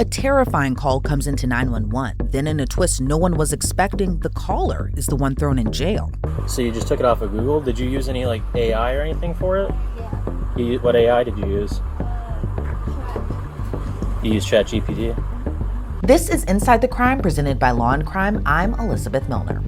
A terrifying call comes into 911. Then in a twist no one was expecting, the caller is the one thrown in jail. So you just took it off of Google? Did you use any like AI or anything for it? Yeah. What AI did you use? You used ChatGPT? This is Inside the Crime, presented by Law&Crime. I'm Elizabeth Millner.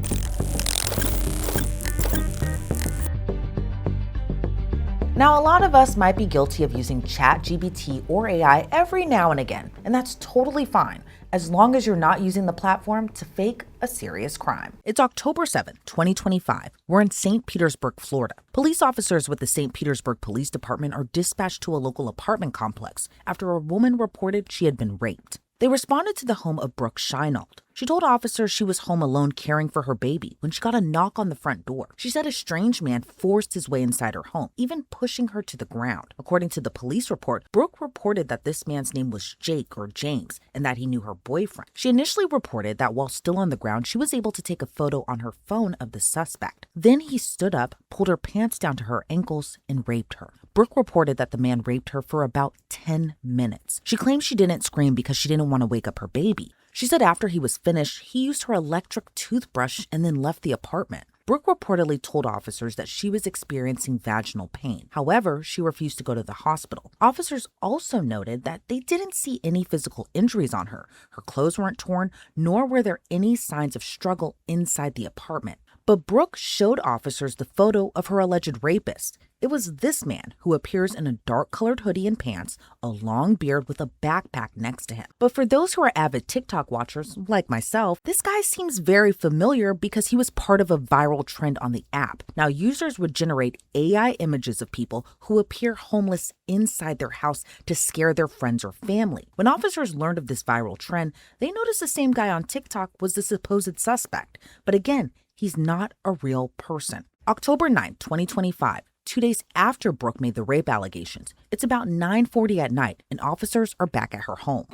Now, a lot of us might be guilty of using ChatGPT or AI every now and again, and that's totally fine, as long as you're not using the platform to fake a serious crime. It's October 7th, 2025. We're in St. Petersburg, Florida. Police officers with the St. Petersburg Police Department are dispatched to a local apartment complex after a woman reported she had been raped. They responded to the home of Brooke Scheinold. She told officers she was home alone caring for her baby when she got a knock on the front door. She said a strange man forced his way inside her home, even pushing her to the ground. According to the police report, Brooke reported that this man's name was Jake or James and that he knew her boyfriend. She initially reported that while still on the ground, she was able to take a photo on her phone of the suspect. Then he stood up, pulled her pants down to her ankles, and raped her. Brooke reported that the man raped her for about 10 minutes. She claimed she didn't scream because she didn't want to wake up her baby. She said after he was finished, he used her electric toothbrush and then left the apartment. Brooke reportedly told officers that she was experiencing vaginal pain. However, she refused to go to the hospital. Officers also noted that they didn't see any physical injuries on her. Her clothes weren't torn, nor were there any signs of struggle inside the apartment. But Brooke showed officers the photo of her alleged rapist. It was this man who appears in a dark-colored hoodie and pants, a long beard with a backpack next to him. But for those who are avid TikTok watchers, like myself, this guy seems very familiar because he was part of a viral trend on the app. Now, users would generate AI images of people who appear homeless inside their house to scare their friends or family. When officers learned of this viral trend, they noticed the same guy on TikTok was the supposed suspect. But again, he's not a real person. October 9th, 2025. 2 days after Brooke made the rape allegations. It's about 9:40 at night, and officers are back at her home.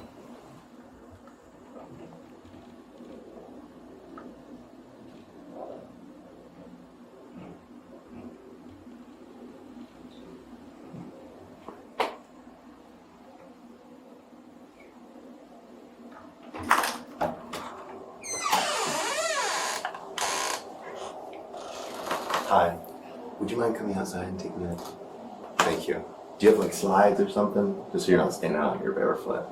Hi. Would you mind coming outside and taking a minute? Thank you. Do you have like slides or something? Just so you're not standing out here barefoot.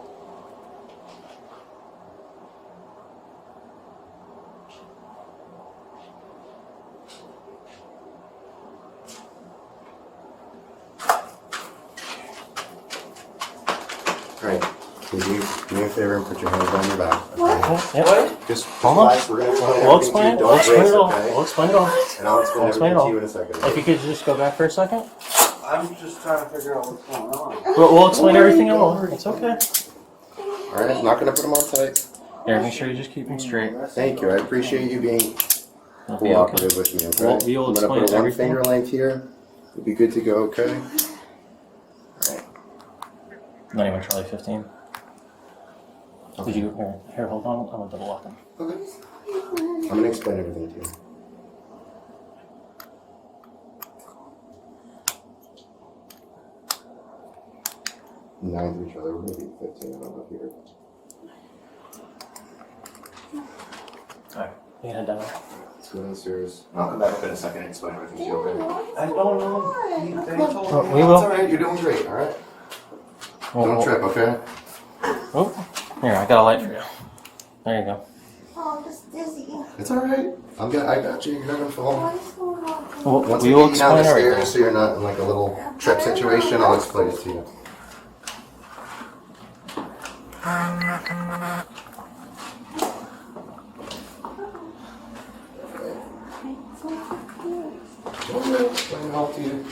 Alright. Can you do me a favor and put your hands on your back? Okay? What? Just hold on. We'll explain it. We'll explain it all. We'll explain it all. And I'll explain everything to you in a second. If you could just go back for a second. I'm just trying to figure out what's going on. We'll explain everything in one. It's okay. Alright, I'm not going to put them on tight. Here, make sure you just keep them straight. Thank you. I appreciate you being It'll be cooperative okay. with me, okay? We'll I'm going to explain put one everything. finger length here. We'll be good to go, okay? Alright. Not even Charlie 15. Okay. Did you here? Hold on. I'm gonna double lock them. Okay. I'm going to explain everything to you. Nine to each other. We're going to be 15. I don't know if you're... Alright. You can head down there. Let's go downstairs. I'll come back up in a second and explain everything to you, okay? I don't know. They told me. We will. It's alright. You're doing great, alright? Don't trip, okay? Oh, here, I got a light for you. There you go. Oh, I'm just dizzy. It's alright. I got you. You're not going to fall. What's going on? Once We you will get down the explain stairs everything. so you're not in like a little trip situation, I'll explain it to you. Don't explain it all to you.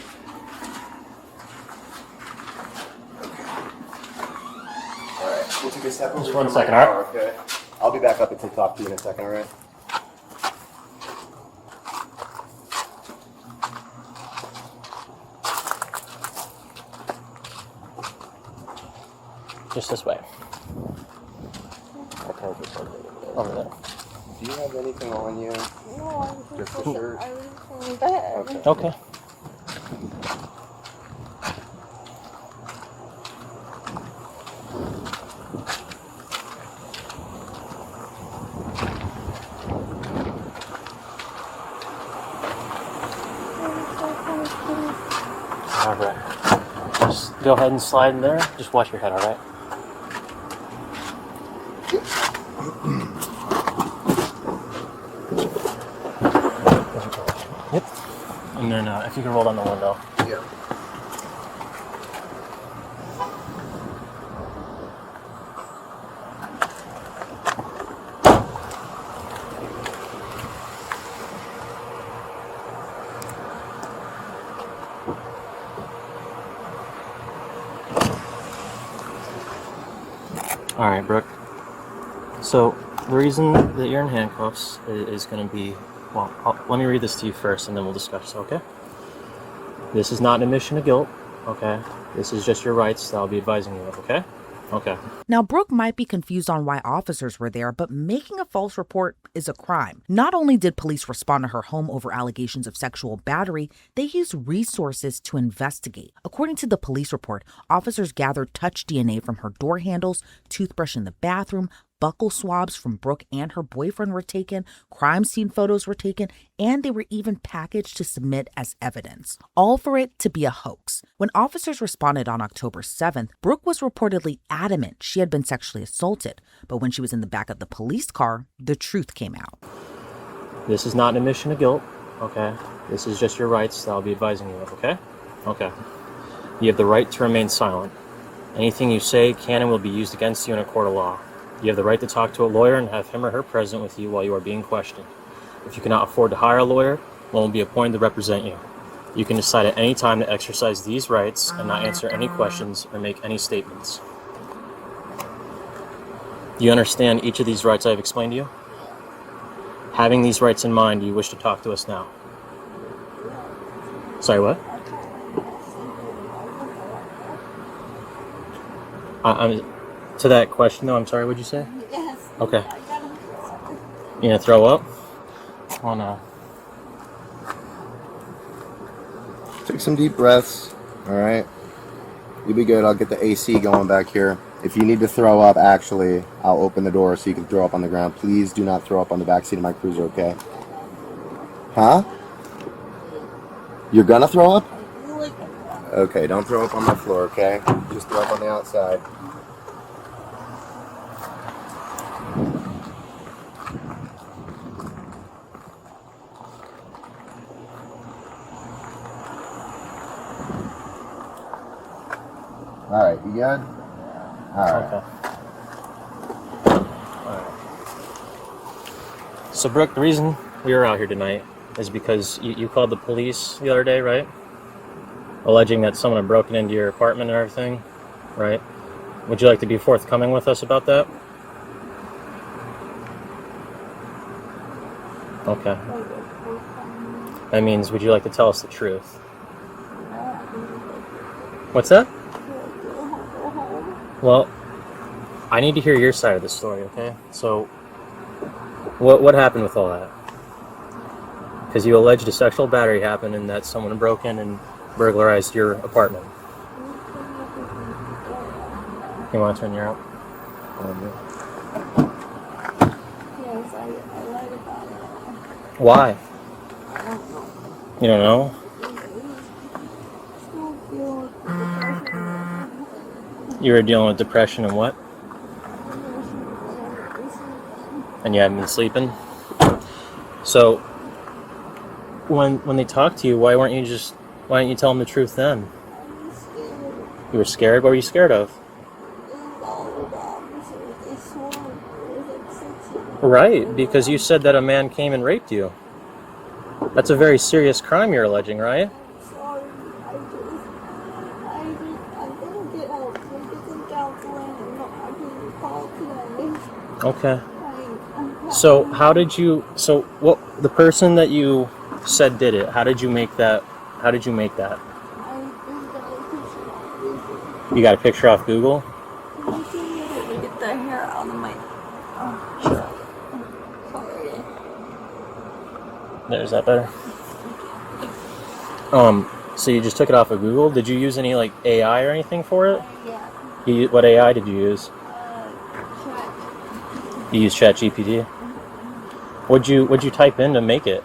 Alright, we'll take a step over. Just 1 second, alright? Okay. I'll be back up and talk to you in a second, alright? Just this way. Over there. Do you have anything on you? No, Just the shirt? I was just in bed. Okay. Okay. Go ahead and slide in there. Just watch your head, all right? Yep. And then if you can roll down the window. Yeah. All right, Brooke. So the reason that you're in handcuffs is going to be, well, let me read this to you first and then we'll discuss, okay? This is not an admission of guilt, okay? This is just your rights that I'll be advising you of, okay? Okay. Now, Brooke might be confused on why officers were there, but making a false report is a crime. Not only did police respond to her home over allegations of sexual battery, they used resources to investigate. According to the police report, officers gathered touch DNA from her door handles, toothbrush in the bathroom, buckle swabs from Brooke and her boyfriend were taken, crime scene photos were taken, and they were even packaged to submit as evidence. All for it to be a hoax. When officers responded on October 7th, Brooke was reportedly adamant she had been sexually assaulted. But when she was in the back of the police car, the truth came out. This is not an admission of guilt, okay? This is just your rights that I'll be advising you of, okay? Okay. You have the right to remain silent. Anything you say can and will be used against you in a court of law. You have the right to talk to a lawyer and have him or her present with you while you are being questioned. If you cannot afford to hire a lawyer, one will be appointed to represent you. You can decide at any time to exercise these rights and not answer any questions or make any statements. Do you understand each of these rights I've explained to you? Having these rights in mind, do you wish to talk to us now? Sorry, what? To that question, though, I'm sorry, what'd you say? Yes. Okay. You gonna throw up? Oh, no. Take some deep breaths. All right. You'll be good. I'll get the AC going back here. If you need to throw up, actually, I'll open the door so you can throw up on the ground. Please do not throw up on the back seat of my cruiser, okay? Huh? You're gonna throw up? Okay, don't throw up on the floor, okay? Just throw up on the outside. All right, you good? All right. Okay. Alright. So, Brooke, the reason we were out here tonight is because you called the police the other day, right? Alleging that someone had broken into your apartment and everything, right? Would you like to be forthcoming with us about that? Okay. That means, would you like to tell us the truth? What's that? Well, I need to hear your side of the story, okay? So, what happened with all that? Because you alleged a sexual battery happened and that someone broke in and burglarized your apartment. You want to turn your out? Yes, I lied about it. Why? I don't know. You don't know? Still feel depression. You were dealing with depression and what? And you hadn't been sleeping? So, when they talked to you, why didn't you tell them the truth then? You were scared? What were you scared of? Right, because you said that a man came and raped you. That's a very serious crime you're alleging, right? Sorry, I didn't get out. I get some counseling and I can call today. Okay. So what, the person that you said did it, how did you make that? You got a picture off Google? Can you see me to get the hair out of my... Sure. Sorry. There's that better? So you just took it off of Google? Did you use any like AI or anything for it? Yeah. What AI did you use? Chat. You used ChatGPT? What'd you type in to make it?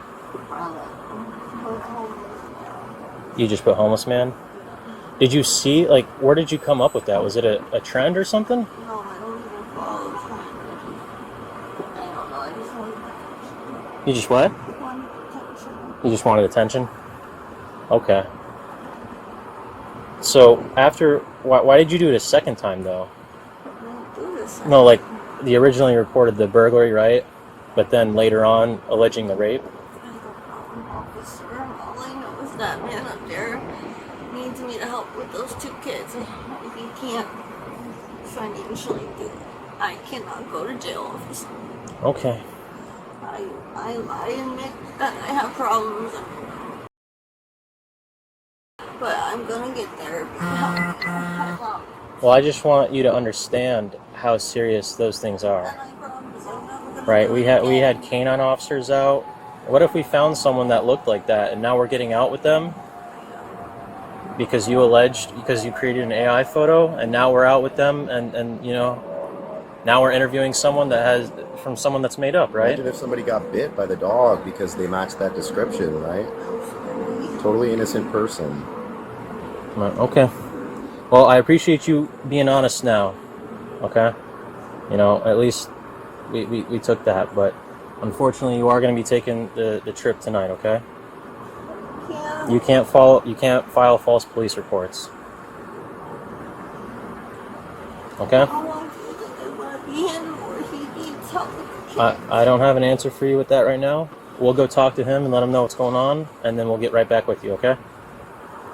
You just put homeless man? Did you see, like, where did you come up with that? Was it a trend or something? No, I don't even follow trends. I don't know. I just You just what? want attention. You just wanted attention? Okay. So after, why did you do it a second time though? I don't do this. No, like, the originally reported the burglary, right? But then later on alleging the rape. I don't know, officer. All I know is that man up there needs me to help with those two kids. If he can't financially do it, I cannot go to jail, officer. Okay. I admit that I have problems, but I'm gonna get therapy to help me. I promise. Well, I just want you to understand how serious those things And are. I promise I'm never gonna Right? do We it had again. canine officers out. What if we found someone that looked like that and now we're getting out with them because you created an AI photo and now we're out with them and now we're interviewing someone from someone that's made up, right? Imagine if somebody got bit by the dog because they matched that description, right? Totally innocent person. Okay. Well, I appreciate you being honest now. Okay. At least we took that, but unfortunately you are going to be taking the trip tonight, okay? Yeah. You can't file false police reports. Okay? How long do you think I want to be in, or he needs help with the kids? I don't have an answer for you with that right now. We'll go talk to him and let him know what's going on, and then we'll get right back with you, okay?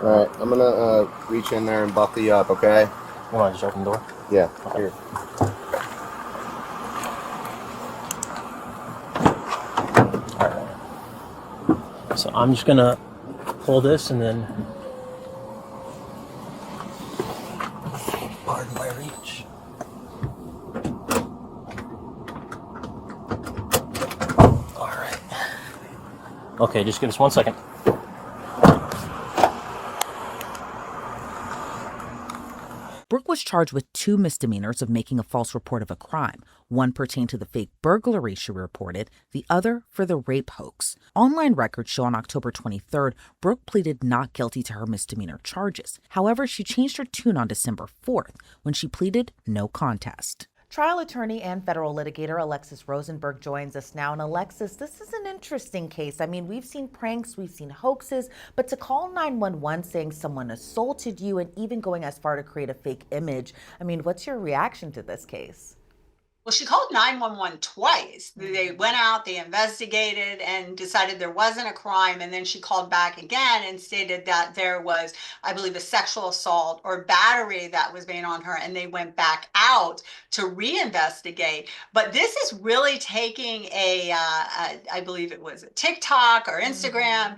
All right, I'm gonna reach in there and buckle you up, okay? You want to just open the door? Yeah. Here. Alright. So I'm just gonna pull this and then pardon my reach. Alright. Okay, just give us 1 second. Brooke was charged with 2 misdemeanors of making a false report of a crime. One pertained to the fake burglary she reported, the other for the rape hoax. Online records show on October 23rd, Brooke pleaded not guilty to her misdemeanor charges. However, she changed her tune on December 4th when she pleaded no contest. Trial attorney and federal litigator Alexis Rosenberg joins us now. And Alexis, this is an interesting case. I mean, we've seen pranks, we've seen hoaxes, but to call 911 saying someone assaulted you and even going as far to create a fake image, I mean, what's your reaction to this case? Well, she called 911 twice. They went out, they investigated and decided there wasn't a crime. And then she called back again and stated that there was, I believe, a sexual assault or battery that was made on her. And they went back out to reinvestigate. But this is really taking I believe it was a TikTok or Instagram,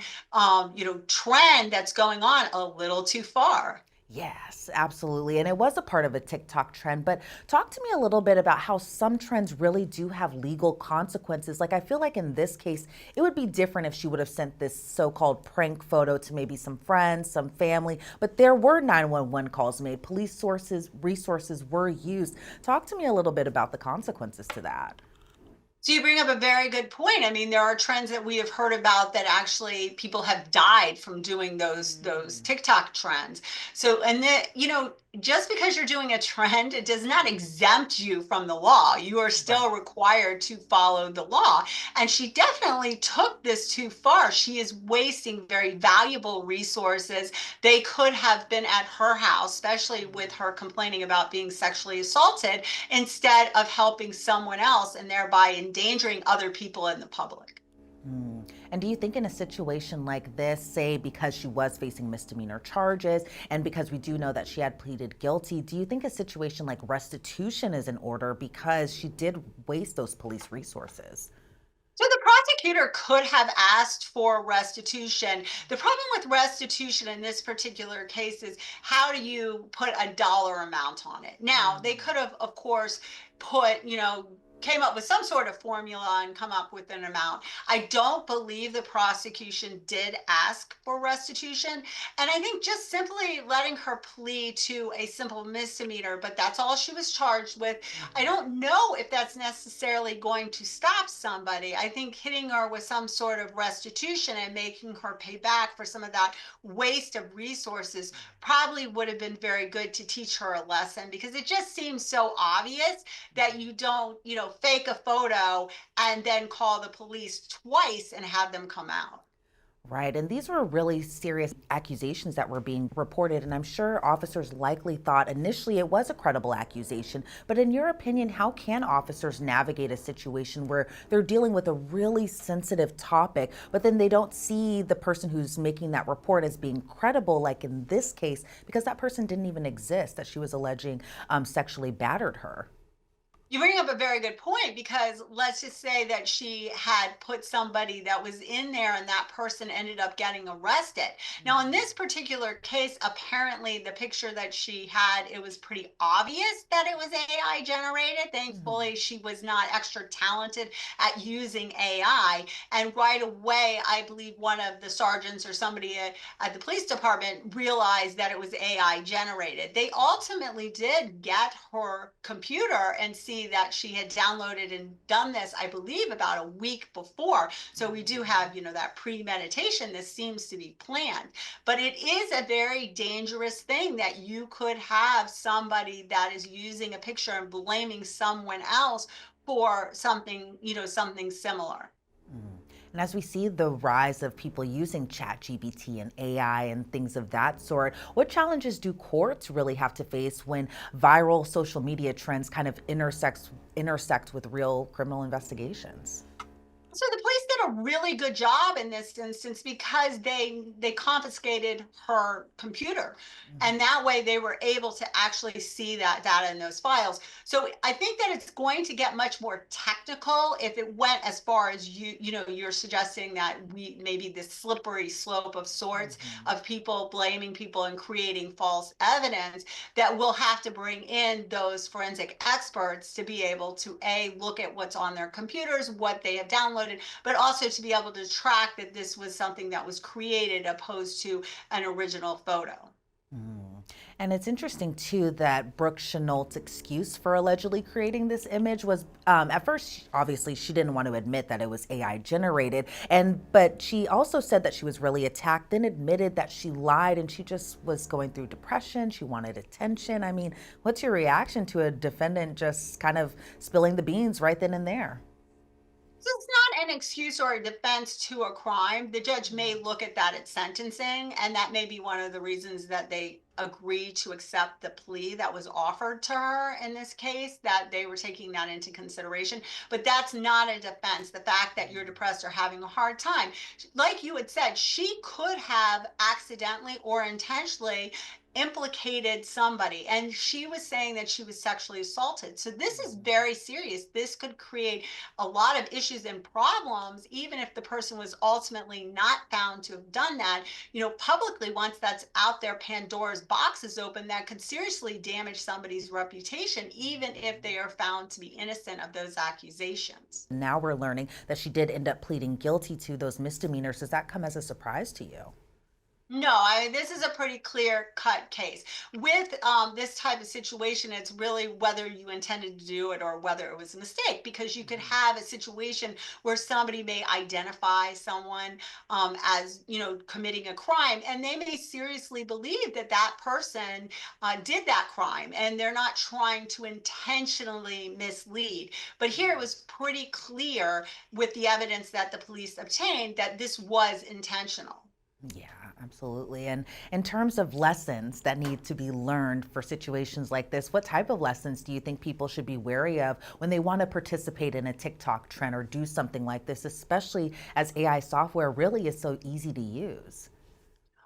trend that's going on a little too far. Yes, absolutely. And it was a part of a TikTok trend. But talk to me a little bit about how some trends really do have legal consequences. Like, I feel like in this case, it would be different if she would have sent this so called prank photo to maybe some friends, some family. But there were 911 calls made, police resources were used. Talk to me a little bit about the consequences to that. So you bring up a very good point. I mean, there are trends that we have heard about that actually people have died from doing those TikTok trends. So and then, just because you're doing a trend, it does not exempt you from the law. You are still required to follow the law. And she definitely took this too far. She is wasting very valuable resources. They could have been at her house, especially with her complaining about being sexually assaulted, instead of helping someone else and thereby endangering other people in the public. And do you think in a situation like this, say because she was facing misdemeanor charges and because we do know that she had pleaded guilty, do you think a situation like restitution is in order because she did waste those police resources? So the prosecutor could have asked for restitution. The problem with restitution in this particular case is how do you put a dollar amount on it? Now, they could have, of course, put, came up with some sort of formula and come up with an amount. I don't believe the prosecution did ask for restitution. And I think just simply letting her plea to a simple misdemeanor, but that's all she was charged with. I don't know if that's necessarily going to stop somebody. I think hitting her with some sort of restitution and making her pay back for some of that waste of resources probably would have been very good to teach her a lesson, because it just seems so obvious that you don't, fake a photo and then call the police twice and have them come out. Right. And these were really serious accusations that were being reported. And I'm sure officers likely thought initially it was a credible accusation. But in your opinion, how can officers navigate a situation where they're dealing with a really sensitive topic, but then they don't see the person who's making that report as being credible, like in this case, because that person didn't even exist, that she was alleging sexually battered her? You bring up a very good point, because let's just say that she had put somebody that was in there and that person ended up getting arrested. Now, in this particular case, apparently the picture that she had, it was pretty obvious that it was AI generated. Thankfully, she was not extra talented at using AI. And right away, I believe one of the sergeants or somebody at the police department realized that it was AI generated. They ultimately did get her computer and see that she had downloaded and done this, I believe, about a week before. So we do have, that premeditation. This seems to be planned. But it is a very dangerous thing that you could have somebody that is using a picture and blaming someone else for something, something similar. And as we see the rise of people using ChatGPT and AI and things of that sort, what challenges do courts really have to face when viral social media trends kind of intersect with real criminal investigations? So the police did a really good job in this instance, because they confiscated her computer, and that way they were able to actually see that data in those files. So I think that it's going to get much more technical if it went as far as you're suggesting, that we maybe this slippery slope of sorts of people blaming people and creating false evidence, that we'll have to bring in those forensic experts to be able to look at what's on their computers, what they have downloaded, but also to be able to track that this was something that was created opposed to an original photo. And it's interesting, too, that Brooke Chenault's excuse for allegedly creating this image was, at first, obviously, she didn't want to admit that it was AI generated. But she also said that she was really attacked, then admitted that she lied and she just was going through depression. She wanted attention. I mean, what's your reaction to a defendant just kind of spilling the beans right then and there? It's not an excuse or a defense to a crime. The judge may look at that at sentencing, and that may be one of the reasons that they agreed to accept the plea that was offered to her in this case, that they were taking that into consideration. But that's not a defense. The fact that you're depressed or having a hard time, like you had said, she could have accidentally or intentionally implicated somebody, and she was saying that she was sexually assaulted. So this is very serious. This could create a lot of issues and problems, even if the person was ultimately not found to have done that. Publicly, once that's out there, Pandora's box is open. That could seriously damage somebody's reputation, even if they are found to be innocent of those accusations. Now we're learning that she did end up pleading guilty to those misdemeanors. Does that come as a surprise to you? No, this is a pretty clear cut case. With this type of situation, it's really whether you intended to do it or whether it was a mistake, because you could have a situation where somebody may identify someone as, committing a crime, and they may seriously believe that that person did that crime, and they're not trying to intentionally mislead. But here it was pretty clear with the evidence that the police obtained that this was intentional. Yeah, absolutely. And in terms of lessons that need to be learned for situations like this, what type of lessons do you think people should be wary of when they want to participate in a TikTok trend or do something like this, especially as AI software really is so easy to use?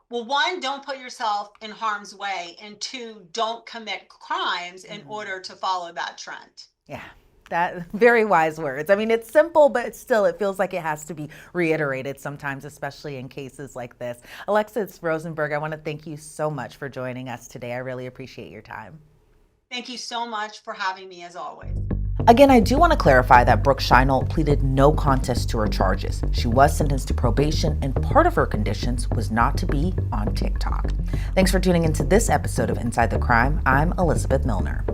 Well, one, don't put yourself in harm's way, and two, don't commit crimes in order to follow that trend. Yeah, that very wise words. I mean, it's simple, but still, it feels like it has to be reiterated sometimes, especially in cases like this. Alexis Rosenberg, I want to thank you so much for joining us today. I really appreciate your time. Thank you so much for having me, as always. Again, I do want to clarify that Brooke Scheinel pleaded no contest to her charges. She was sentenced to probation, and part of her conditions was not to be on TikTok. Thanks for tuning into this episode of Inside the Crime. I'm Elizabeth Millner.